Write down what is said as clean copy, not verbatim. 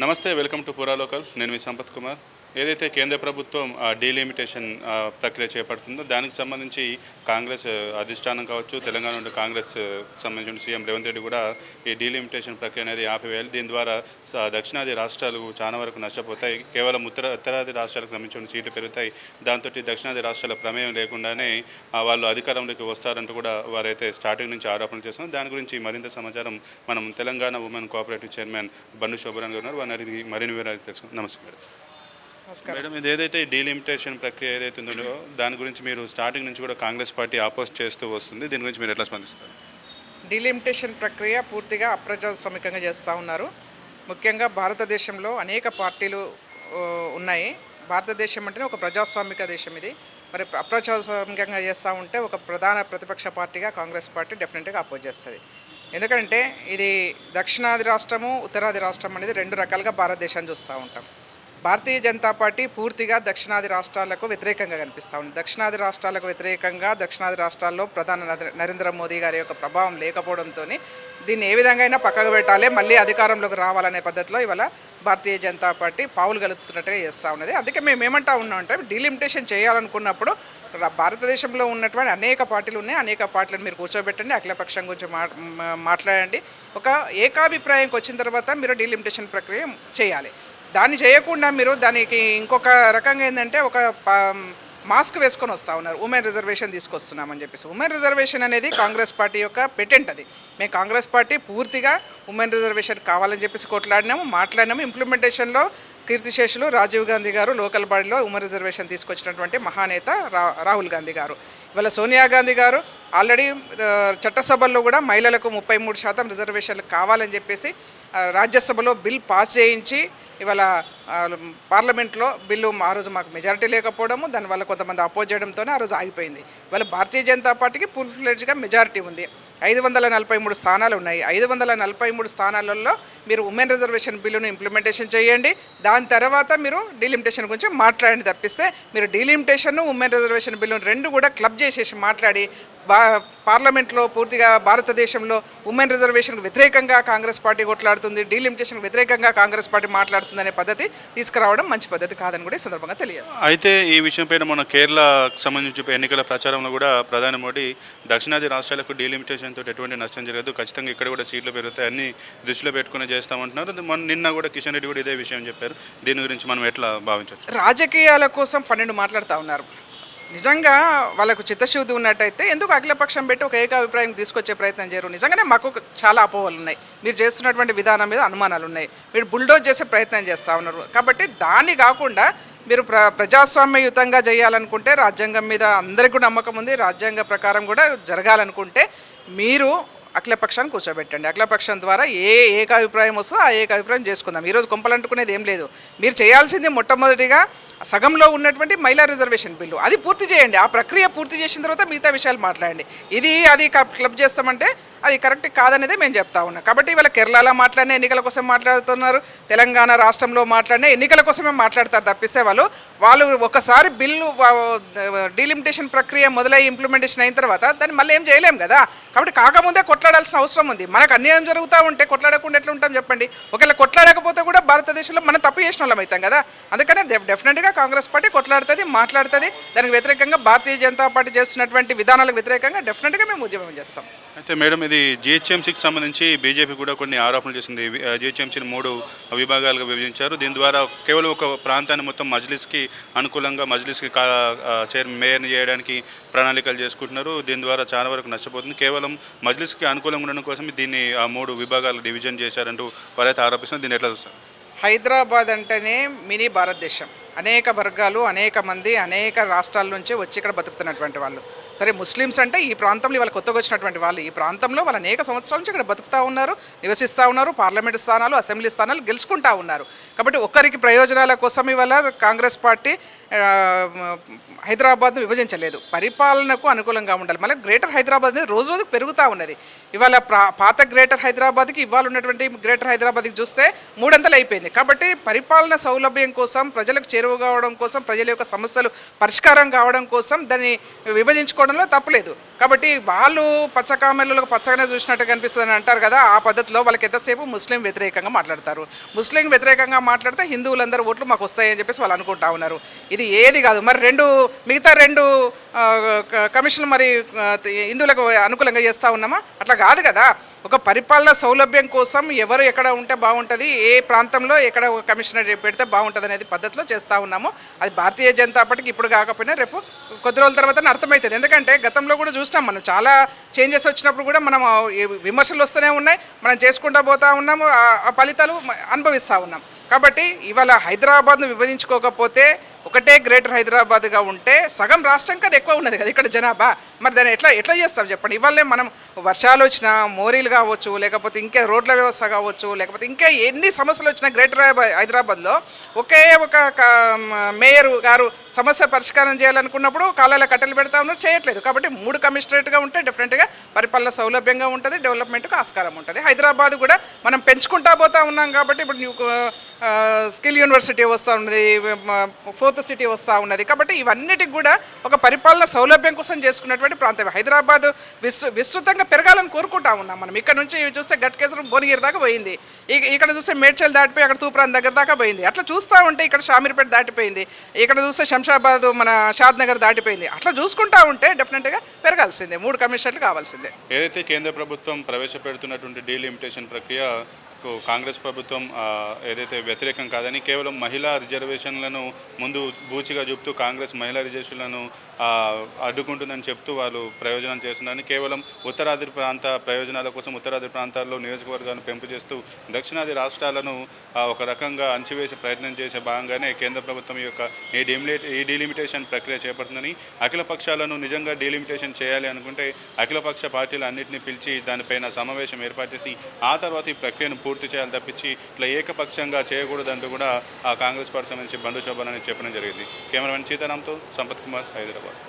నమస్తే, welcome to పురా local. నేను మీ సంపత్ కుమార్. ఏదైతే కేంద్ర ప్రభుత్వం డీలిమిటేషన్ ప్రక్రియ చేపడుతుందో దానికి సంబంధించి కాంగ్రెస్ అధిష్టానం కావచ్చు, తెలంగాణ నుండి కాంగ్రెస్ సంబంధించిన సీఎం రేవంత్ రెడ్డి కూడా ఈ డీలిమిటేషన్ ప్రక్రియ అనేది ఆపివేయాలి. దీని ద్వారా దక్షిణాది రాష్ట్రాలు చాలా వరకు నష్టపోతాయి. కేవలం ఉత్తరాది రాష్ట్రాలకు సంబంధించిన సీట్లు పెరుగుతాయి. దాంతో దక్షిణాది రాష్ట్రాల ప్రమేయం లేకుండానే వాళ్ళు అధికారంలోకి వస్తారంటూ కూడా వారైతే స్టార్టింగ్ నుంచి ఆరోపణలు చేస్తున్నారు. దాని గురించి మరింత సమాచారం మనం తెలంగాణ ఉమెన్ కోఆపరేటివ్ చైర్మన్ బండు శోభరాన్ గారు ఉన్నారు. వారిని మరిన్ని వివరాలు తెలుసుకుందాం. నమస్కారం మేడం. ఇది ఏదైతే డీలిమిటేషన్ ప్రక్రియ ఏదైతే ఉందో దాని గురించి మీరు స్టార్టింగ్ నుంచి కూడా కాంగ్రెస్ పార్టీ అపోజ్ చేస్తూ వస్తుంది. దీని గురించి మీరు ఎట్లా స్పందిస్తారు? డీలిమిటేషన్ ప్రక్రియ పూర్తిగా అప్రజాస్వామికంగా చేస్తూ ఉన్నారు. ముఖ్యంగా భారతదేశంలో అనేక పార్టీలు ఉన్నాయి. భారతదేశం అంటేనే ఒక ప్రజాస్వామిక దేశం. ఇది మరి అప్రజాస్వామికంగా చేస్తూ ఉంటే ఒక ప్రధాన ప్రతిపక్ష పార్టీగా కాంగ్రెస్ పార్టీ డెఫినెట్గా అపోజ్ చేస్తుంది. ఎందుకంటే ఇది దక్షిణాది రాష్ట్రము, ఉత్తరాది రాష్ట్రం అనేది రెండు రకాలుగా భారతదేశాన్ని చూస్తూ ఉంటాం. భారతీయ జనతా పార్టీ పూర్తిగా దక్షిణాది రాష్ట్రాలకు వ్యతిరేకంగా కనిపిస్తూ ఉంది. దక్షిణాది రాష్ట్రాలకు వ్యతిరేకంగా దక్షిణాది రాష్ట్రాల్లో ప్రధాని నరేంద్ర మోదీ గారి యొక్క ప్రభావం లేకపోవడంతో దీన్ని ఏ విధంగా అయినా పక్కకు పెట్టాలి, మళ్ళీ అధికారంలోకి రావాలనే పద్ధతిలో ఇవాళ భారతీయ జనతా పార్టీ పావులు కలుపుతున్నట్టుగా చేస్తూ ఉన్నది. అందుకే మేము ఏమంటా ఉన్నామంటే డీలిమిటేషన్ చేయాలనుకున్నప్పుడు భారతదేశంలో ఉన్నటువంటి అనేక పార్టీలు ఉన్నాయి. అనేక పార్టీలను మీరు కూర్చోబెట్టండి, అఖిలపక్షం గురించి మాట్లాడండి. ఒక ఏకాభిప్రాయంకి వచ్చిన తర్వాత మీరు డీలిమిటేషన్ ప్రక్రియ చేయాలి. దాన్ని చేయకుండా మీరు దానికి ఇంకొక రకంగా ఏంటంటే ఒక మాస్క్ వేసుకొని వస్తూ ఉన్నారు. ఉమెన్ రిజర్వేషన్ తీసుకొస్తున్నామని చెప్పేసి. ఉమెన్ రిజర్వేషన్ అనేది కాంగ్రెస్ పార్టీ యొక్క పెటెంట్. అది మేము కాంగ్రెస్ పార్టీ పూర్తిగా ఉమెన్ రిజర్వేషన్ కావాలని చెప్పేసి మాట్లాడినాము. ఇంప్లిమెంటేషన్లో కీర్తిశేషులు రాజీవ్ గాంధీ గారు లోకల్ బాడీలో ఉమెన్ రిజర్వేషన్ తీసుకొచ్చినటువంటి మహానేత రాహుల్ గాంధీ గారు. ఇవాళ సోనియా గాంధీ గారు ఆల్రెడీ చట్టసభల్లో కూడా మహిళలకు 33% రిజర్వేషన్లు కావాలని చెప్పేసి రాజ్యసభలో బిల్ పాస్ చేయించి ఇవాళ పార్లమెంట్లో బిల్లు ఆ రోజు మాకు మెజారిటీ లేకపోవడము, దానివల్ల కొంతమంది అపోజ్ చేయడంతోనే ఆ రోజు ఆగిపోయింది. ఇవాళ భారతీయ జనతా పార్టీకి ఫుల్ ఫ్లెడ్జ్గా మెజారిటీ ఉంది. 543 స్థానాలు ఉన్నాయి. 543 స్థానాలలో మీరు ఉమెన్ రిజర్వేషన్ బిల్లును ఇంప్లిమెంటేషన్ చేయండి. దాని తర్వాత మీరు డీలిమిటేషన్ గురించి మాట్లాడండి. తప్పిస్తే మీరు డీలిమిటేషన్, ఉమెన్ రిజర్వేషన్ బిల్లును రెండు కూడా క్లబ్ చేసేసి మాట్లాడి పార్లమెంట్లో పూర్తిగా భారతదేశంలో ఉమెన్ రిజర్వేషన్కి వ్యతిరేకంగా కాంగ్రెస్ పార్టీ కొట్లాడుతుంది, డీలిమిటేషన్కి వ్యతిరేకంగా కాంగ్రెస్ పార్టీ మాట్లాడుతుంది అనే పద్ధతి తీసుకురావడం మంచి పద్ధతి కాదని కూడా ఈ సందర్భంగా తెలియజేస్తుంది. అయితే ఈ విషయంపైన మన కేరళకు సంబంధించి ఎన్నికల ప్రచారంలో కూడా ప్రధాని మోడీ దక్షిణాది రాష్ట్రాలకు డీలిమిటేషన్ తోటి ఎటువంటి నష్టం జరగదు, ఖచ్చితంగా ఇక్కడ కూడా సీట్లు పెరుగుతాయి, అన్ని దృష్టిలో పెట్టుకుని చేస్తామంటున్నారు. నిన్న కూడా కిషన్ రెడ్డి కూడా ఇదే విషయం చెప్పారు. దీని గురించి మనం ఎట్లా భావించవచ్చు? రాజకీయాల కోసం 12 మాట్లాడుతూ ఉన్నారు. నిజంగా వాళ్ళకు చిత్తశుద్ధి ఉన్నట్టయితే ఎందుకు అఖిలపక్షం పెట్టి ఒక ఏకాభిప్రాయం తీసుకొచ్చే ప్రయత్నం చేయరు? నిజంగానే మాకు చాలా అపోహలు ఉన్నాయి. మీరు చేస్తున్నటువంటి విధానం మీద అనుమానాలు ఉన్నాయి. మీరు బుల్డోజ్ చేసే ప్రయత్నం చేస్తూ ఉన్నారు. కాబట్టి దాన్ని కాకుండా మీరు ప్రజాస్వామ్యయుతంగా చేయాలనుకుంటే, రాజ్యాంగం మీద అందరికీ నమ్మకం ఉంది, రాజ్యాంగ ప్రకారం కూడా జరగాలనుకుంటే మీరు అఖిలపక్షాన్ని కూర్చోబెట్టండి. అఖిలపక్షం ద్వారా ఏకాభిప్రాయం వస్తుందో ఆ ఏకాభిప్రాయం చేసుకుందాం. ఈరోజు కొంపలంటుకునేది ఏం లేదు. మీరు చేయాల్సింది మొట్టమొదటిగా సగంలో ఉన్నటువంటి మహిళా రిజర్వేషన్ బిల్లు అది పూర్తి చేయండి. ఆ ప్రక్రియ పూర్తి చేసిన తర్వాత మిగతా విషయాలు మాట్లాడండి. అది క్లబ్ చేస్తామంటే అది కరెక్ట్ కాదనేదే మేము చెప్తా ఉన్నాం. కాబట్టి ఇవాళ కేరళలో మాట్లాడిన ఎన్నికల కోసం మాట్లాడుతున్నారు, తెలంగాణ రాష్ట్రంలో మాట్లాడిన ఎన్నికల కోసమే మాట్లాడతారు. తప్పిస్తే వాళ్ళు ఒకసారి బిల్లు డీలిమిటేషన్ ప్రక్రియ మొదలై ఇంప్లిమెంటేషన్ అయిన తర్వాత దాన్ని మళ్ళీ ఏం చేయలేం కదా. కాబట్టి కాకముందే కొట్లాడాల్సిన అవసరం ఉంది. మనకు అన్యాయం జరుగుతూ ఉంటే కొట్లాడకుండా ఎట్లా ఉంటాం చెప్పండి? ఒకవేళ కొట్లాడకపోతే కూడా భారతదేశంలో మనం తప్పు చేసిన వాళ్ళం అవుతాం కదా. అందుకనే డెఫినెట్గా కాంగ్రెస్ పార్టీ కొట్లాడుతుంది, మాట్లాడుతుంది. దానికి వ్యతిరేకంగా భారతీయ జనతా పార్టీ చేస్తున్నటువంటి విధానాలకు వ్యతిరేకంగా డెఫినెట్గా మేము ఉద్యమం చేస్తాం. అయితే మేడం, ఇది జిహెచ్ఎంసీకి సంబంధించి బీజేపీ కూడా కొన్ని ఆరోపణలు చేసింది. జిహెచ్ఎంసీని 3 విభాగాలుగా విభజించారు. దీని ద్వారా కేవలం ఒక ప్రాంతాన్ని మొత్తం మజ్లిస్కి అనుకూలంగా మజ్లిస్కి మేయర్ని చేయడానికి ప్రణాళికలు చేసుకుంటున్నారు. దీని ద్వారా చాలా వరకు నష్టపోతుంది. కేవలం మజ్లిస్కి అనుకూలంగా ఉండడం కోసం దీన్ని 3 విభాగాలు డివిజన్ చేశారంటూ వారైతే ఆరోపిస్తున్నారు. దీన్ని ఎట్లా చూస్తారు? హైదరాబాద్ అంటేనే మినీ భారతదేశం. అనేక వర్గాలు, అనేక మంది, అనేక రాష్ట్రాల నుంచి వచ్చి ఇక్కడ బతుకుతున్నటువంటి వాళ్ళు. సరే, ముస్లిమ్స్ అంటే ఈ ప్రాంతంలో వాళ్ళ కొత్తగా వచ్చినటువంటి వాళ్ళు. ఈ ప్రాంతంలో వాళ్ళు అనేక సంవత్సరాల నుంచి ఇక్కడ బతుకుతూ ఉన్నారు, నివసిస్తూ ఉన్నారు, పార్లమెంటు స్థానాలు, అసెంబ్లీ స్థానాలు గెలుచుకుంటూ ఉన్నారు. కాబట్టి ఒక్కరికి ప్రయోజనాల కోసం ఇవాళ కాంగ్రెస్ పార్టీ హైదరాబాద్ను విభజించలేదు. పరిపాలనకు అనుకూలంగా ఉండాలి. మళ్ళీ గ్రేటర్ హైదరాబాద్ అనేది రోజు రోజు పెరుగుతూ ఉన్నది. ఇవాళ పాత గ్రేటర్ హైదరాబాద్కి ఇవాళ ఉన్నటువంటి గ్రేటర్ హైదరాబాద్కి చూస్తే 3 అంతలు అయిపోయింది. కాబట్టి పరిపాలన సౌలభ్యం కోసం, ప్రజలకు చేరువ కావడం కోసం, ప్రజల యొక్క సమస్యలు పరిష్కారం కావడం కోసం దాన్ని విభజించుకోవడం చేసుకోవడంలో తప్పులేదు. కాబట్టి వాళ్ళు పచ్చకామెలకు పచ్చగానే చూసినట్టు కనిపిస్తుంది అని అంటారు కదా, ఆ పద్ధతిలో వాళ్ళకి ఎంతసేపు ముస్లిం వ్యతిరేకంగా మాట్లాడతారు. ముస్లిం వ్యతిరేకంగా మాట్లాడితే హిందువులందరూ ఓట్లు మాకు వస్తాయని చెప్పేసి వాళ్ళు అనుకుంటా ఉన్నారు. ఇది ఏది కాదు. మరి మిగతా రెండు కమిషన్లు మరి హిందువులకు అనుకూలంగా చేస్తూ ఉన్నామా? అట్లా కాదు కదా. ఒక పరిపాలన సౌలభ్యం కోసం ఎవరు ఎక్కడ ఉంటే బాగుంటుంది, ఏ ప్రాంతంలో ఎక్కడ ఒక కమిషనర్ పెడితే బాగుంటుంది అనేది పద్ధతిలో చేస్తూ ఉన్నాము. అది భారతీయ జనతా పార్టీకి ఇప్పుడు కాకపోయినా రేపు కొద్ది రోజుల తర్వాత అర్థమవుతుంది. ఎందుకంటే గతంలో కూడా చూసినాం మనం, చాలా చేంజెస్ వచ్చినప్పుడు కూడా మనం విమర్శలు వస్తూనే ఉన్నాయి, మనం చేసుకుంటూ పోతూ ఉన్నాము, ఆ ఫలితాలు అనుభవిస్తూ ఉన్నాం. కాబట్టి ఇవాళ హైదరాబాద్ను విభజించుకోకపోతే ఒకటే గ్రేటర్ హైదరాబాద్గా ఉంటే సగం రాష్ట్రం కన్నా ఎక్కువ ఉన్నది కదా ఇక్కడ జనాభా. మరి దాన్ని ఎట్లా చేస్తాం చెప్పండి? ఇవాళే మనం వర్షాలు వచ్చినా, మోరీలు కావచ్చు, లేకపోతే ఇంకే రోడ్ల వ్యవస్థ కావచ్చు, లేకపోతే ఇంకా ఎన్ని సమస్యలు వచ్చినా గ్రేటర్ హైదరాబాద్లో ఒకే ఒక మేయర్ గారు సమస్య పరిష్కారం చేయాలనుకున్నప్పుడు కాలాల కట్టెలు పెడతా ఉన్నారు, చేయట్లేదు. కాబట్టి 3 కమిషనరేట్గా ఉంటే డెఫినెట్గా పరిపాలన సౌలభ్యంగా ఉంటుంది, డెవలప్మెంట్కు ఆస్కారం ఉంటుంది. హైదరాబాద్ కూడా మనం పెంచుకుంటా పోతా ఉన్నాం. కాబట్టి ఇప్పుడు స్కిల్ యూనివర్సిటీ వస్తూ ఉన్నది, 4th సిటీ వస్తూ ఉన్నది. కాబట్టి ఇవన్నిటికి కూడా ఒక పరిపాలన సౌలభ్యం కోసం చేసుకున్నటువంటి ప్రాంతం హైదరాబాద్ విస్తృతంగా పెరగాలని కోరుకుంటా ఉన్నాం మనం. ఇక్కడ నుంచి చూస్తే గట్కేసరం భువనగిరి దాకా పోయింది, ఇక్కడ చూస్తే మేడ్చల్ దాటిపోయి అక్కడ తూప్రాన్ దగ్గర దాకా పోయింది. అట్లా చూస్తూ ఉంటే ఇక్కడ షామీర్పేట దాటిపోయింది, ఇక్కడ చూస్తే శంషాబాద్ మన షాద్ నగర్ దాటిపోయింది. అట్లా చూసుకుంటా ఉంటే డెఫినెట్గా పెరగాల్సిందే, 3 కమిషనర్లు కావాల్సిందే. ఏదైతే కేంద్ర ప్రభుత్వం ప్రవేశపెడుతున్నటువంటి డీలిమిటేషన్ ప్రక్రియ కాంగ్రెస్ ప్రభుత్వం ఏదైతే వ్యతిరేకం కాదని, కేవలం మహిళా రిజర్వేషన్లను ముందు బూచిగా చూపుతూ కాంగ్రెస్ మహిళా రిజర్వేషన్లను అడ్డుకుంటుందని చెప్తూ వాళ్ళు ప్రయోజనం చేస్తున్నారని, కేవలం ఉత్తరాది ప్రాంత ప్రయోజనాల కోసం ఉత్తరాది ప్రాంతాల్లో నియోజకవర్గాలను పెంపు చేస్తూ దక్షిణాది రాష్ట్రాలను ఒక రకంగా అణచివేసే ప్రయత్నం చేసే భాగంగానే కేంద్ర ప్రభుత్వం యొక్క ఈ డీలిమిటేషన్ ప్రక్రియ చేపడుతుందని, అఖిల పక్షాలను నిజంగా డీలిమిటేషన్ చేయాలి అనుకుంటే అఖిలపక్ష పార్టీలు అన్నింటినీ పిలిచి దానిపైన సమావేశం ఏర్పాటు చేసి ఆ తర్వాత ఈ ప్రక్రియను పూర్తి చేయాలి తప్పించి ఇట్లా ఏకపక్షంగా చేయకూడదంటూ కూడా ఆ కాంగ్రెస్ పార్టీ సంబంధించి బండు శోభన్ అని చెప్పడం జరిగింది. కెమెరామెన్ సీతారాంతో సంపత్ కుమార్, హైదరాబాద్.